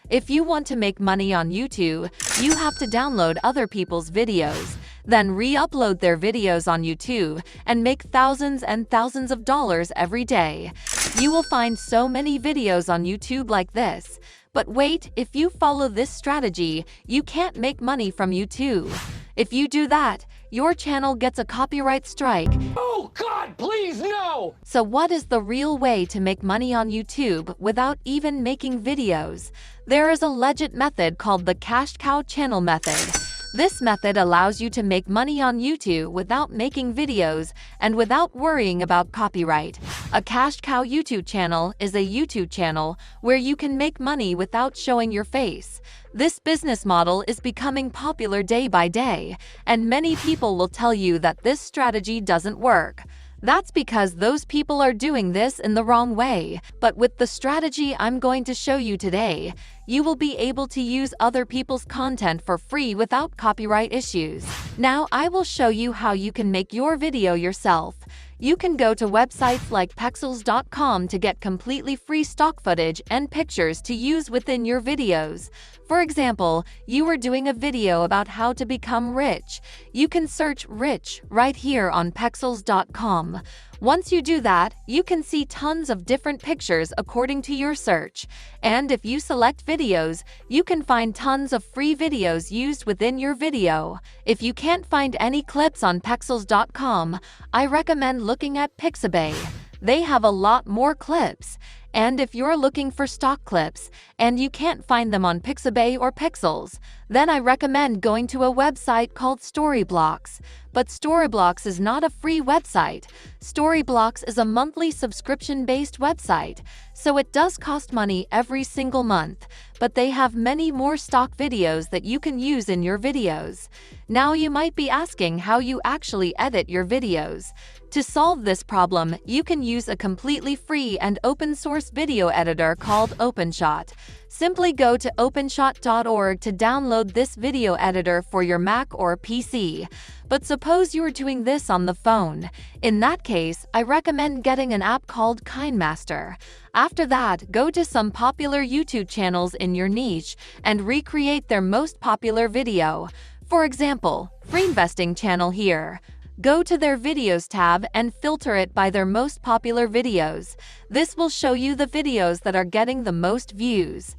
If you want to make money on YouTube, you have to download other people's videos, then re-upload their videos on YouTube and make thousands and thousands of dollars every day. You will find so many videos on YouTube like this. But wait, if you follow this strategy, you can't make money from YouTube. If you do that, your channel gets a copyright strike. Oh God, please no! So what is the real way to make money on YouTube without even making videos? There is a legit method called the Cash Cow channel method. This method allows you to make money on YouTube without making videos and without worrying about copyright. A Cash Cow YouTube channel is a YouTube channel where you can make money without showing your face. This business model is becoming popular day by day, and many people will tell you that this strategy doesn't work. That's because those people are doing this in the wrong way. But with the strategy I'm going to show you today, you will be able to use other people's content for free without copyright issues. Now I will show you how you can make your video yourself. You can go to websites like Pexels.com to get completely free stock footage and pictures to use within your videos. For example, you are doing a video about how to become rich. You can search rich right here on Pexels.com. Once you do that, you can see tons of different pictures according to your search. And if you select videos, you can find tons of free videos used within your video. If you can't find any clips on Pexels.com, I recommend looking at Pixabay. They have a lot more clips. And if you're looking for stock clips and you can't find them on Pixabay or Pexels, then I recommend going to a website called Storyblocks. But Storyblocks is not a free website. Storyblocks is a monthly subscription-based website, so it does cost money every single month, but they have many more stock videos that you can use in your videos. Now you might be asking how you actually edit your videos. To solve this problem, you can use a completely free and open-source video editor called OpenShot. Simply go to openshot.org to download this video editor for your Mac or PC. But suppose you're doing this on the phone. In that case, I recommend getting an app called KineMaster. After that, go to some popular YouTube channels in your niche and recreate their most popular video. For example, Free Investing channel here. Go to their Videos tab and filter it by their most popular videos. This will show you the videos that are getting the most views.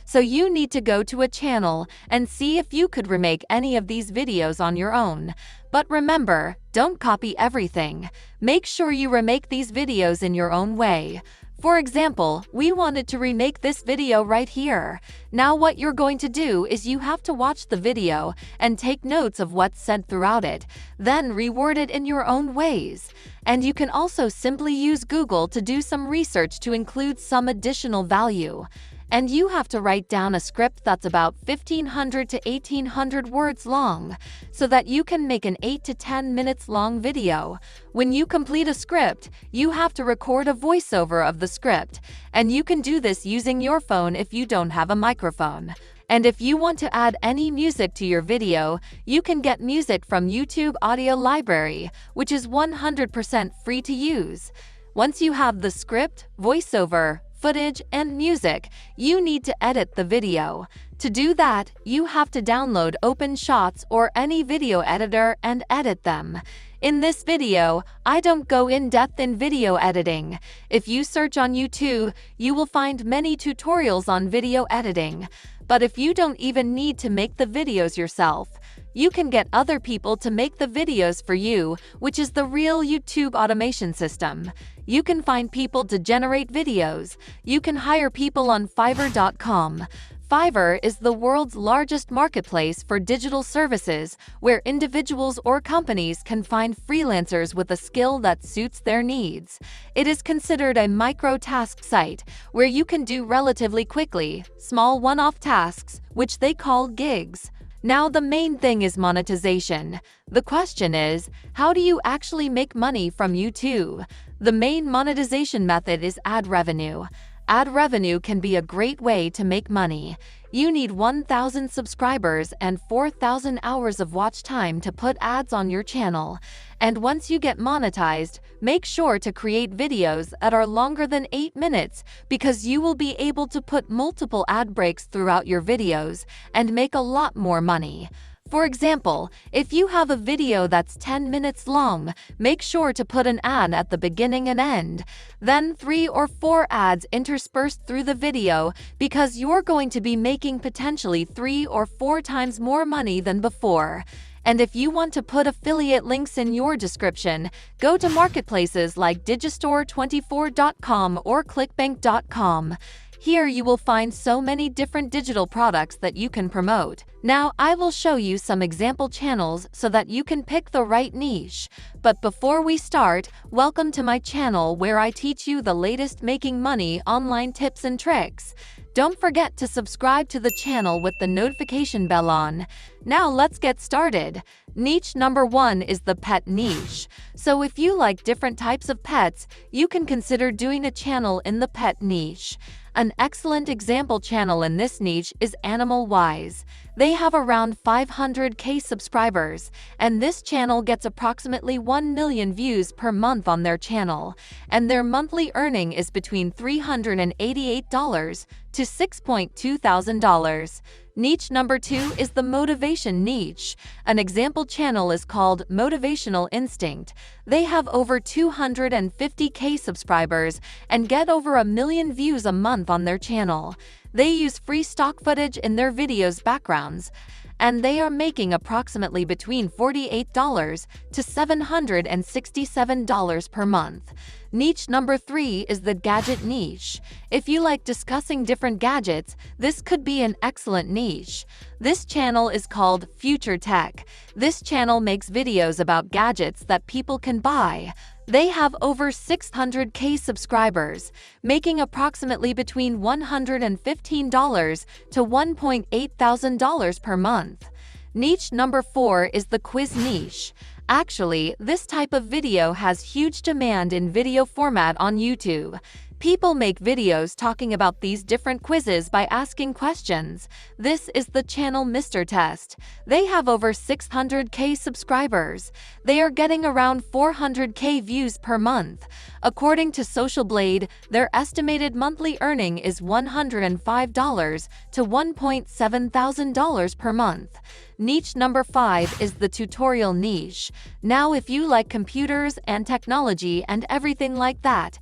So you need to go to a channel and see if you could remake any of these videos on your own. But remember, don't copy everything. Make sure you remake these videos in your own way. For example, we wanted to remake this video right here. Now what you're going to do is you have to watch the video and take notes of what's said throughout it, then reword it in your own ways. And you can also simply use Google to do some research to include some additional value. And you have to write down a script that's about 1,500 to 1,800 words long, so that you can make an 8 to 10 minutes long video. When you complete a script, you have to record a voiceover of the script, and you can do this using your phone if you don't have a microphone. And if you want to add any music to your video, you can get music from YouTube Audio Library, which is 100% free to use. Once you have the script, voiceover, footage, and music, you need to edit the video. To do that, you have to download OpenShots or any video editor and edit them. In this video, I don't go in depth in video editing. If you search on YouTube, you will find many tutorials on video editing. But if you don't even need to make the videos yourself, you can get other people to make the videos for you, which is the real YouTube automation system. You can find people to generate videos. You can hire people on Fiverr.com. Fiverr is the world's largest marketplace for digital services, where individuals or companies can find freelancers with a skill that suits their needs. It is considered a micro-task site, where you can do relatively quickly, small one-off tasks, which they call gigs. Now the main thing is monetization. The question is, how do you actually make money from YouTube? The main monetization method is ad revenue. Ad revenue can be a great way to make money. You need 1,000 subscribers and 4,000 hours of watch time to put ads on your channel. And once you get monetized, make sure to create videos that are longer than 8 minutes because you will be able to put multiple ad breaks throughout your videos and make a lot more money. For example, if you have a video that's 10 minutes long, make sure to put an ad at the beginning and end, then 3 or 4 ads interspersed through the video because you're going to be making potentially 3 or 4 times more money than before. And if you want to put affiliate links in your description, go to marketplaces like Digistore24.com or Clickbank.com. Here you will find so many different digital products that you can promote. Now I will show you some example channels so that you can pick the right niche. But before we start, welcome to my channel where I teach you the latest making money online tips and tricks. Don't forget to subscribe to the channel with the notification bell on. Now let's get started. Niche number 1 is the pet niche. So if you like different types of pets, you can consider doing a channel in the pet niche. An excellent example channel in this niche is Animal Wise. They have around 500k subscribers, and this channel gets approximately 1 million views per month on their channel, and their monthly earning is between $388 to $6,200. Niche number 2 is the motivation niche. An example channel is called Motivational Instinct. They have over 250k subscribers and get over 1 million views a month on their channel. They use free stock footage in their videos' backgrounds, and they are making approximately between $48 to $767 per month. Niche number 3 is the gadget niche. If you like discussing different gadgets, this could be an excellent niche. This channel is called Future Tech. This channel makes videos about gadgets that people can buy. They have over 600k subscribers, making approximately between $115 to $1,800 per month. Niche number 4 is the quiz niche. Actually, this type of video has huge demand in video format on YouTube. People make videos talking about these different quizzes by asking questions. This is the channel Mr. Test. They have over 600k subscribers. They are getting around 400k views per month. According to Social Blade, their estimated monthly earning is $105 to $1,700 per month. Niche number 5 is the tutorial niche. Now if you like computers and technology and everything like that,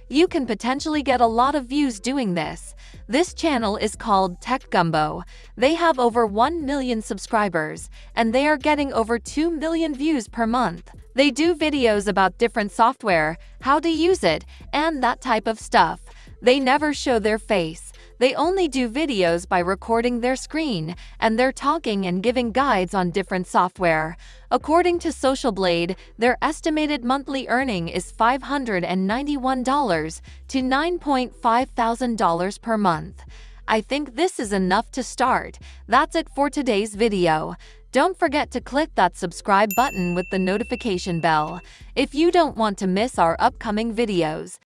you can potentially get a lot of views doing this. This channel is called Tech Gumbo. They have over 1 million subscribers, and they are getting over 2 million views per month. They do videos about different software, how to use it, and that type of stuff. They never show their face. They only do videos by recording their screen, and they're talking and giving guides on different software. According to Social Blade, their estimated monthly earning is $591 to $9,500 per month. I think this is enough to start. That's it for today's video. Don't forget to click that subscribe button with the notification bell if you don't want to miss our upcoming videos.